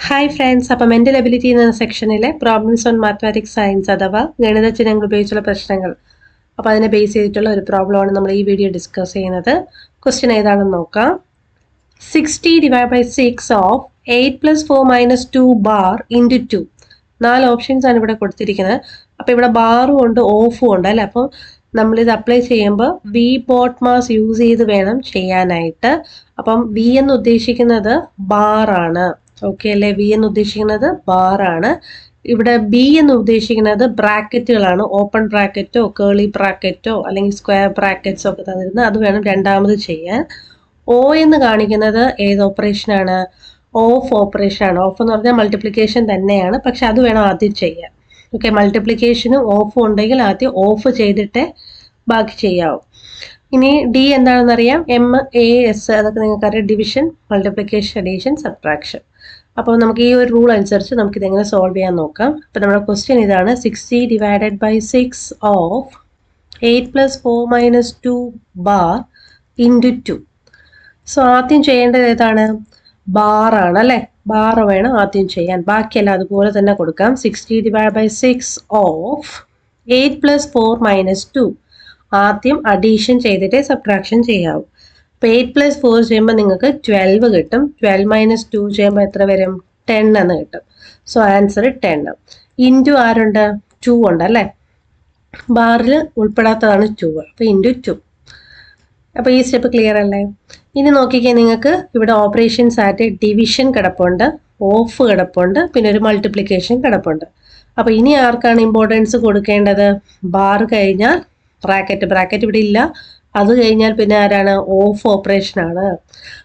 Hi friends, അപ്പോൾ mental ability എന്ന സെക്ഷനിലെ problems on mathematics science അഥവാ ഗണിത ചിഹ്നങ്ങൾ ഉപയോഗിച്ചുള്ള പ്രശ്നങ്ങൾ, അപ്പോൾ അതിനെ ബേസ് ചെയ്തിട്ടുള്ള ഒരു പ്രോബ്ലമാണ് നമ്മൾ ഈ വീഡിയോ ഡിസ്കസ് ചെയ്യുന്നത്. ക്വസ്റ്റ്യൻ ഏതാണെന്ന് നോക്കാം. 60/6 ഓഫ് 8 + 4 - 2 ബാർ ഇൻറ്റു 2. 4 ഓപ്ഷൻസ് ആണ് ഇവിടെ കൊടുത്തിരിക്കുന്നത്. അപ്പോൾ ഇവിടെ ബാറും ഉണ്ട് ഓഫും ഉണ്ട് അല്ലേ. അപ്പോൾ നമ്മളിത് അപ്ലൈ ചെയ്യുമ്പോൾ വി ബോട്ട് മാസ് യൂസ് ചെയ്ത് വേണം ചെയ്യാനായിട്ട്. അപ്പം വി എന്ന് ഉദ്ദേശിക്കുന്നത് ബാറാണ്. ഓക്കെ അല്ലേ. വി എന്ന് ഉദ്ദേശിക്കുന്നത് ബാറാണ്. ഇവിടെ ബി എന്ന് ഉദ്ദേശിക്കുന്നത് ബ്രാക്കറ്റുകളാണ്. ഓപ്പൺ ബ്രാക്കറ്റോ കേളി ബ്രാക്കറ്റോ അല്ലെങ്കിൽ സ്ക്വയർ ബ്രാക്കറ്റ്സോ ഒക്കെ തന്നിരുന്നത് അത് വേണം രണ്ടാമത് ചെയ്യാൻ. ഒ എന്ന് കാണിക്കുന്നത് ഏത് ഓപ്പറേഷനാണ്? ഓഫ് ഓപ്പറേഷനാണ്. ഓഫ് എന്ന് പറഞ്ഞാൽ മൾട്ടിപ്ലിക്കേഷൻ തന്നെയാണ്, പക്ഷെ അത് വേണം ആദ്യം ചെയ്യാൻ. ഓക്കെ, മൾട്ടിപ്ലിക്കേഷനും ഓഫും ഉണ്ടെങ്കിൽ ആദ്യം ഓഫ് ചെയ്തിട്ടേ ബാക്കി ചെയ്യാവും. ഇനി ഡി എന്താണെന്നറിയാം. എം എ എസ് അതൊക്കെ നിങ്ങൾക്കറിയാം. Division, multiplication, addition, subtraction. അപ്പോൾ നമുക്ക് ഈ ഒരു റൂൾ അനുസരിച്ച് നമുക്കിതെങ്ങനെ സോൾവ് ചെയ്യാൻ നോക്കാം. അപ്പോൾ നമ്മുടെ ക്വസ്റ്റ്യൻ ഇതാണ്. 60/6 ഓഫ് 8 + 4 - 2 ബാർ ഇൻറ്റു 2. സോ ആദ്യം ചെയ്യേണ്ടത് ഏതാണ്? ബാറാണ് അല്ലേ. ബാർ വേണം ആദ്യം ചെയ്യാൻ. ബാക്കിയെല്ലാം അതുപോലെ തന്നെ കൊടുക്കാം. 60/6 ഓഫ് 8 + 4 - 2. ആദ്യം അഡീഷൻ ചെയ്തിട്ടേ സബ്ട്രാക്ഷൻ ചെയ്യാവൂ. അപ്പോൾ 8 + 4 ചെയ്യുമ്പോൾ നിങ്ങൾക്ക് 12 കിട്ടും. 12 - 2 ചെയ്യുമ്പോൾ എത്ര വരും? 10 എന്ന് കിട്ടും. So answer 10. ഇൻറ്റു ആരുണ്ട്? 2 ഉണ്ട് അല്ലേ. ബാറിൽ ഉൾപ്പെടാത്തതാണ് 2. അപ്പോൾ ഇൻറ്റു 2. അപ്പോൾ ഈ സ്റ്റെപ്പ് ക്ലിയർ അല്ലേ? ഇനി നോക്കിക്കേ, നിങ്ങൾക്ക് ഇവിടെ ഓപ്പറേഷൻസ് ആയിട്ട് ഡിവിഷൻ കിടപ്പുണ്ട്, ഓഫ് കിടപ്പുണ്ട്, പിന്നെ ഒരു മൾട്ടിപ്ലിക്കേഷൻ കിടപ്പുണ്ട്. അപ്പോൾ ഇനി ആർക്കാണ് ഇമ്പോർട്ടൻസ് കൊടുക്കേണ്ടത്? ബാർ കഴിഞ്ഞാൽ ബ്രാക്കറ്റ് ഇവിടെ ഇല്ല. അത് കഴിഞ്ഞാൽ പിന്നെ ആരാണ്? ഓഫ് ഓപ്പറേഷൻ ആണ്.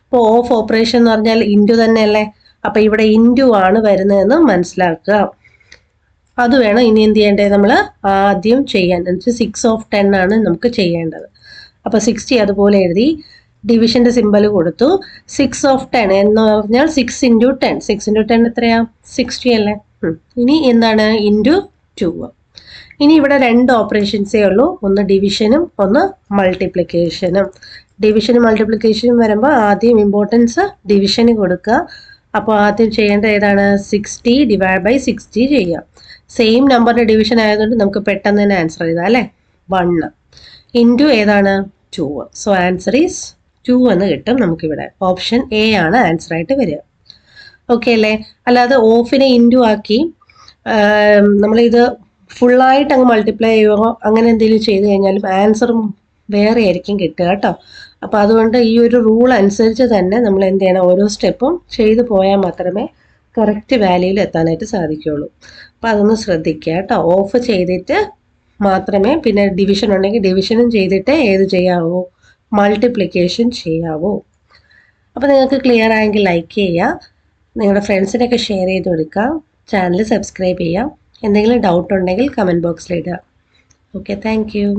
അപ്പോൾ ഓഫ് ഓപ്പറേഷൻ എന്ന് പറഞ്ഞാൽ ഇൻറ്റു തന്നെയല്ലേ. അപ്പോൾ ഇവിടെ ഇൻറ്റു ആണ് വരുന്നതെന്ന് മനസ്സിലാക്കുക. അത് വേണം ഇനി എന്ത് ചെയ്യേണ്ടത്? നമ്മൾ ആദ്യം ചെയ്യാൻ. എന്നുവെച്ചാൽ 6 ഓഫ് 10 ആണ് നമുക്ക് ചെയ്യേണ്ടത്. അപ്പോൾ 60 അതുപോലെ എഴുതി, ഡിവിഷൻ്റെ സിമ്പൽ കൊടുത്തു. 6 ഓഫ് 10 എന്ന് പറഞ്ഞാൽ 6 × 10. 6 × 10 എത്രയാ? 60 അല്ലേ. ഇനി എന്താണ്? ഇൻറ്റു 2. ഇനി ഇവിടെ 2 ഓപ്പറേഷൻസേ ഉള്ളൂ. ഒന്ന് ഡിവിഷനും ഒന്ന് മൾട്ടിപ്ലിക്കേഷനും. ഡിവിഷനും മൾട്ടിപ്ലിക്കേഷനും വരുമ്പോൾ ആദ്യം ഇമ്പോർട്ടൻസ് ഡിവിഷന് കൊടുക്കുക. അപ്പോൾ ആദ്യം ചെയ്യേണ്ടത് ഏതാണ്? 60/60 ചെയ്യുക. സെയിം നമ്പറിൻ്റെ ഡിവിഷൻ ആയതുകൊണ്ട് നമുക്ക് പെട്ടെന്ന് തന്നെ ആൻസർ ചെയ്താൽ അല്ലേ. 1 ഇൻറ്റു ഏതാണ്? 2. സോ ആൻസർ ഈസ് 2 എന്ന് കിട്ടും നമുക്കിവിടെ. ഓപ്ഷൻ എ ആണ് ആൻസർ ആയിട്ട് വരിക. ഓക്കെ അല്ലേ. അല്ലാതെ ഓഫിനെ ഇൻറ്റു ആക്കി നമ്മളിത് ഫുള്ളായിട്ട് അങ്ങ് മൾട്ടിപ്ലൈ ചെയ്യുമോ അങ്ങനെ എന്തെങ്കിലും ചെയ്ത് കഴിഞ്ഞാലും ആൻസറും വേറെ ആയിരിക്കും കിട്ടുക കേട്ടോ. അപ്പോൾ അതുകൊണ്ട് ഈ ഒരു റൂൾ അനുസരിച്ച് തന്നെ നമ്മൾ എന്ത് ചെയ്യണം? ഓരോ സ്റ്റെപ്പും ചെയ്തു പോയാൽ മാത്രമേ കറക്റ്റ് വാല്യൂയിൽ എത്താനായിട്ട് സാധിക്കുകയുള്ളൂ. അപ്പോൾ അതൊന്ന് ശ്രദ്ധിക്കുക കേട്ടോ. ഓഫ് ചെയ്തിട്ട് മാത്രമേ, പിന്നെ ഡിവിഷൻ ഉണ്ടെങ്കിൽ ഡിവിഷനും ചെയ്തിട്ട് ഏത് ചെയ്യാവോ? മൾട്ടിപ്ലിക്കേഷൻ ചെയ്യാവോ. അപ്പോൾ നിങ്ങൾക്ക് ക്ലിയർ ആയെങ്കിൽ ലൈക്ക് ചെയ്യുക, നിങ്ങളുടെ ഫ്രണ്ട്സിനൊക്കെ ഷെയർ ചെയ്ത് കൊടുക്കുക, ചാനൽ സബ്സ്ക്രൈബ് ചെയ്യുക. എന്തെങ്കിലും ഡൗട്ട് ഉണ്ടെങ്കിൽ കമൻറ്റ് ബോക്സിൽ ഇടുക. Okay, thank you.